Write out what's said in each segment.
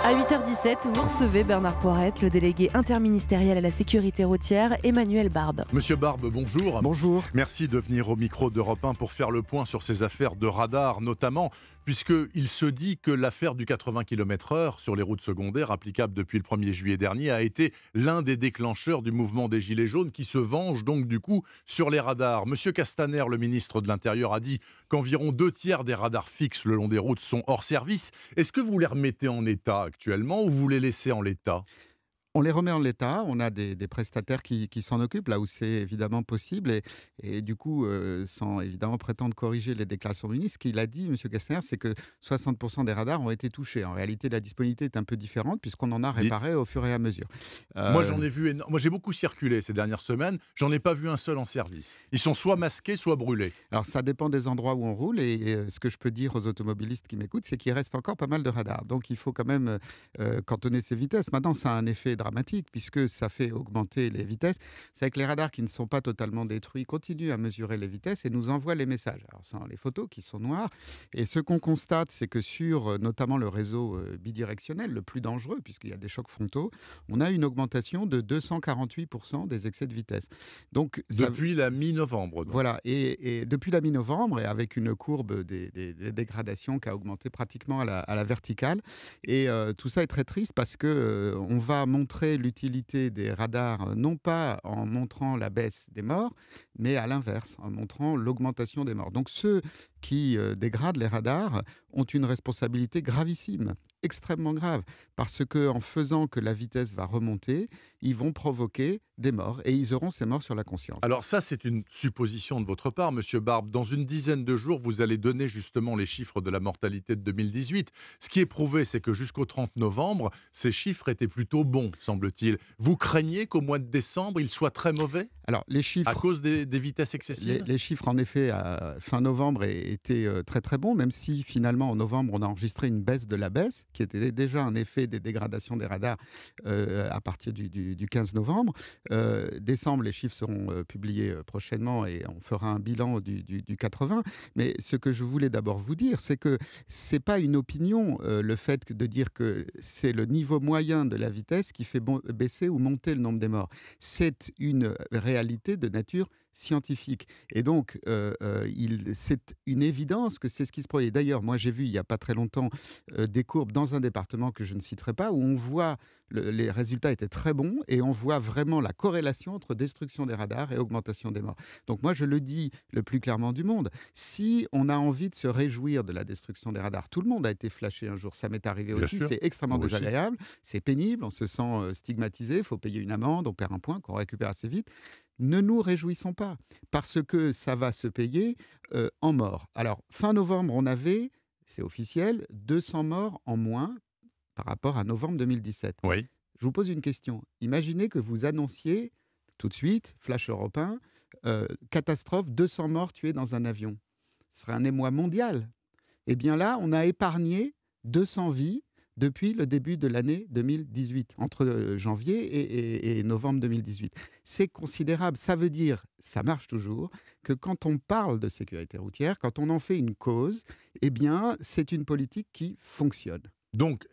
À 8h17, vous recevez Bernard Poirette, le délégué interministériel à la sécurité routière, Emmanuel Barbe. Monsieur Barbe, bonjour. Bonjour. Merci de venir au micro d'Europe 1 pour faire le point sur ces affaires de radar, notamment puisqu'il se dit que l'affaire du 80 km/h sur les routes secondaires, applicable depuis le 1er juillet dernier, a été l'un des déclencheurs du mouvement des Gilets jaunes qui se venge donc du coup sur les radars. Monsieur Castaner, le ministre de l'Intérieur, a dit qu'environ 2/3 des radars fixes le long des routes sont hors service. Est-ce que vous les remettez en état actuellement ou vous les laissez en l'état ? On les remet en l'état, on a des prestataires qui s'en occupent, là où c'est évidemment possible, et du coup, sans évidemment prétendre corriger les déclarations du ministre, ce qu'il a dit, M. Castaner, c'est que 60% des radars ont été touchés. En réalité, la disponibilité est un peu différente, puisqu'on en a réparé au fur et à mesure. Moi, j'en ai vu, moi j'ai beaucoup circulé ces dernières semaines, j'en ai pas vu un seul en service. Ils sont soit masqués, soit brûlés. Alors, ça dépend des endroits où on roule, et ce que je peux dire aux automobilistes qui m'écoutent, c'est qu'il reste encore pas mal de radars. Donc, il faut quand même cantonner ses vitesses. Maintenant, ça a un effet dramatique puisque ça fait augmenter les vitesses. C'est que les radars qui ne sont pas totalement détruits continuent à mesurer les vitesses et nous envoient les messages. Alors, ce sont les photos qui sont noires. Et ce qu'on constate, c'est que sur notamment le réseau bidirectionnel, le plus dangereux, puisqu'il y a des chocs frontaux, on a une augmentation de 248% des excès de vitesse. Donc, depuis la mi-novembre. Voilà. Et depuis la mi-novembre, et avec une courbe des dégradations qui a augmenté pratiquement à la verticale. Et tout ça est très triste parce qu'on va montrer l'utilité des radars, non pas en montrant la baisse des morts, mais à l'inverse, en montrant l'augmentation des morts. Donc ceux qui dégradent les radars ont une responsabilité gravissime, extrêmement grave, parce qu'en faisant que la vitesse va remonter, ils vont provoquer des morts, et ils auront ces morts sur la conscience. Alors ça, c'est une supposition de votre part, Monsieur Barbe. Dans une dizaine de jours, vous allez donner justement les chiffres de la mortalité de 2018. Ce qui est prouvé, c'est que jusqu'au 30 novembre, ces chiffres étaient plutôt bons, semble-t-il. Vous craignez qu'au mois de décembre, ils soient très mauvais ? Alors, les chiffres, à cause des vitesses excessives ? Les chiffres, en effet, à fin novembre étaient très très bons, même si finalement, en novembre, on a enregistré une baisse de la baisse, qui était déjà un effet des dégradations des radars à partir du 15 novembre. Décembre, les chiffres seront publiés prochainement et on fera un bilan du 80. Mais ce que je voulais d'abord vous dire, c'est que ce n'est pas une opinion, le fait de dire que c'est le niveau moyen de la vitesse qui fait baisser ou monter le nombre des morts. C'est une réalité de nature scientifique. Et donc, c'est une évidence que c'est ce qui se produit. D'ailleurs, moi, j'ai vu il n'y a pas très longtemps des courbes dans un département que je ne citerai pas, où on voit les résultats étaient très bons et on voit vraiment la corrélation entre destruction des radars et augmentation des morts. Donc moi, je le dis le plus clairement du monde, si on a envie de se réjouir de la destruction des radars, tout le monde a été flashé un jour, ça m'est arrivé aussi, c'est extrêmement désagréable, c'est pénible, on se sent stigmatisé, il faut payer une amende, on perd un point qu'on récupère assez vite. Ne nous réjouissons pas, parce que ça va se payer en morts. Alors, fin novembre, on avait, c'est officiel, 200 morts en moins par rapport à novembre 2017. Oui. Je vous pose une question. Imaginez que vous annonciez tout de suite, flash européen, catastrophe, 200 morts tués dans un avion. Ce serait un émoi mondial. Eh bien là, on a épargné 200 vies depuis le début de l'année 2018, entre janvier et novembre 2018. C'est considérable. Ça veut dire, ça marche toujours, que quand on parle de sécurité routière, quand on en fait une cause, eh bien, c'est une politique qui fonctionne. Donc,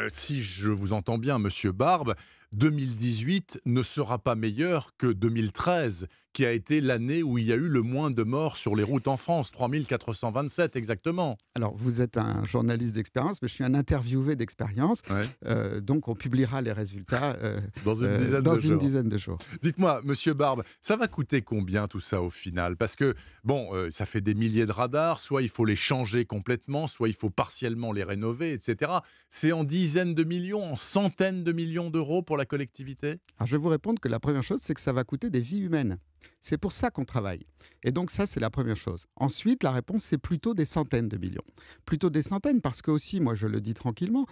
si je vous entends bien, Monsieur Barbe, 2018 ne sera pas meilleur que 2013, qui a été l'année où il y a eu le moins de morts sur les routes en France, 3427 exactement. Alors, vous êtes un journaliste d'expérience, mais je suis un interviewé d'expérience. Ouais. Donc, on publiera les résultats dans une dizaine de jours. Dites-moi, Monsieur Barbe, ça va coûter combien tout ça au final ? Parce que, bon, ça fait des milliers de radars, soit il faut les changer complètement, soit il faut partiellement les rénover, etc. C'est en dizaines de millions, en centaines de millions d'euros pour la collectivité ? Alors, je vais vous répondre que la première chose, c'est que ça va coûter des vies humaines. C'est pour ça qu'on travaille. Et donc ça, c'est la première chose. Ensuite, la réponse, c'est plutôt des centaines de millions. Plutôt des centaines parce que aussi, moi je le dis tranquillement,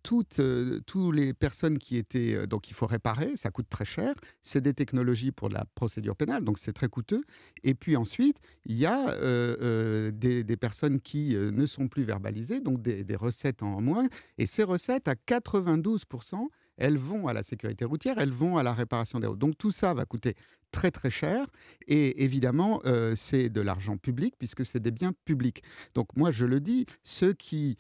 toutes les personnes qui étaient... donc il faut réparer, ça coûte très cher. C'est des technologies pour de la procédure pénale, donc c'est très coûteux. Et puis ensuite, il y a des personnes qui ne sont plus verbalisées, donc des recettes en moins. Et ces recettes, à 92%, elles vont à la sécurité routière, elles vont à la réparation des routes. Donc tout ça va coûter très très cher et évidemment c'est de l'argent public puisque c'est des biens publics. Donc moi je le dis, ceux qui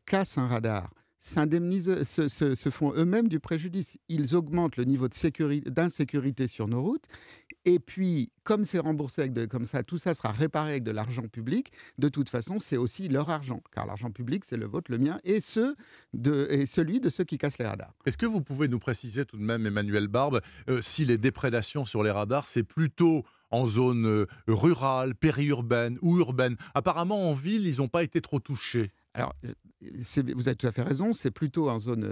cassent un radar, se font eux-mêmes du préjudice. Ils augmentent le niveau d'insécurité sur nos routes. Et puis, comme c'est remboursé comme ça, tout ça sera réparé avec de l'argent public. De toute façon, c'est aussi leur argent, car l'argent public, c'est le vôtre, le mien, et celui de ceux qui cassent les radars. Est-ce que vous pouvez nous préciser tout de même, Emmanuel Barbe, si les déprédations sur les radars, c'est plutôt en zone rurale, périurbaine ou urbaine? Apparemment, en ville, ils n'ont pas été trop touchés. Alors, vous avez tout à fait raison, c'est plutôt en zone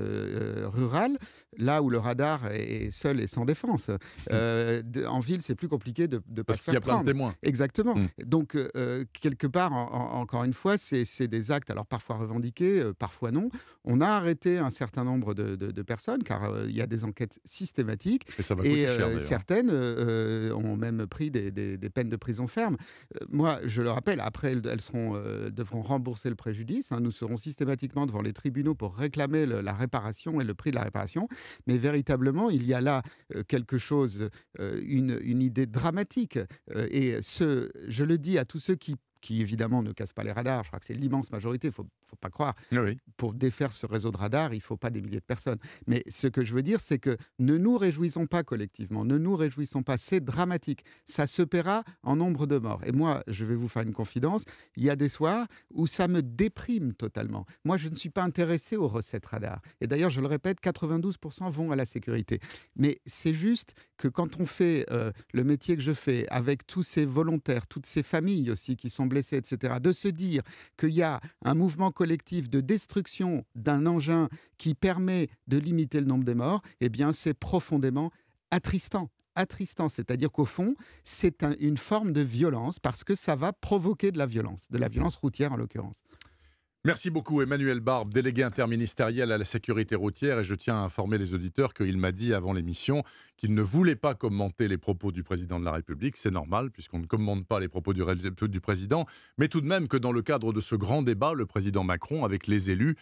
rurale, là où le radar est seul et sans défense. En ville, c'est plus compliqué de pas se faire prendre. Parce qu'il y a plein de témoins. Exactement. Donc, quelque part, encore une fois, c'est des actes, alors parfois revendiqués, parfois non. On a arrêté un certain nombre de personnes, car il y a des enquêtes systématiques. Et ça va coûter cher, d'ailleurs. Certaines ont même pris des peines de prison ferme. Moi, je le rappelle, après, elles devront rembourser le préjudice. Nous serons systématiquement devant les tribunaux pour réclamer la réparation et le prix de la réparation. Mais véritablement, il y a là quelque chose, une idée dramatique. Je le dis à tous ceux qui évidemment ne cassent pas les radars. Je crois que c'est l'immense majorité, il ne faut pas croire. Oui. Pour défaire ce réseau de radars, il ne faut pas des milliers de personnes. Mais ce que je veux dire, c'est que ne nous réjouissons pas collectivement, ne nous réjouissons pas, c'est dramatique. Ça se paiera en nombre de morts. Et moi, je vais vous faire une confidence, il y a des soirs où ça me déprime totalement. Moi, je ne suis pas intéressé aux recettes radars. Et d'ailleurs, je le répète, 92% vont à la sécurité. Mais c'est juste que quand on fait le métier que je fais, avec tous ces volontaires, toutes ces familles aussi qui sont blessés, etc., de se dire qu'il y a un mouvement collectif de destruction d'un engin qui permet de limiter le nombre des morts, eh bien, c'est profondément attristant, c'est-à-dire qu'au fond, c'est une forme de violence parce que ça va provoquer de la violence routière en l'occurrence. Merci beaucoup Emmanuel Barbe, délégué interministériel à la sécurité routière, et je tiens à informer les auditeurs qu'il m'a dit avant l'émission qu'il ne voulait pas commenter les propos du président de la République. C'est normal puisqu'on ne commente pas les propos du président, mais tout de même que dans le cadre de ce grand débat, le président Macron avec les élus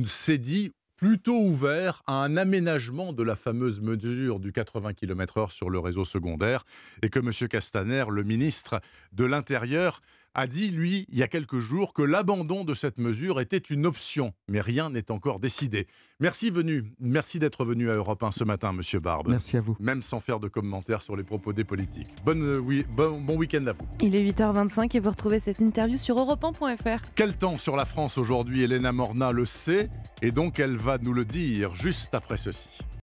s'est dit plutôt ouvert à un aménagement de la fameuse mesure du 80 km/h sur le réseau secondaire, et que M. Castaner, le ministre de l'Intérieur, a dit, lui, il y a quelques jours, que l'abandon de cette mesure était une option. Mais rien n'est encore décidé. Merci d'être venu à Europe 1 ce matin, Monsieur Barbe. Merci à vous. Même sans faire de commentaires sur les propos des politiques. Bon week-end à vous. Il est 8h25 et vous retrouvez cette interview sur europe1.fr. Quel temps sur la France aujourd'hui? Elena Morna le sait, et donc elle va nous le dire juste après ceci.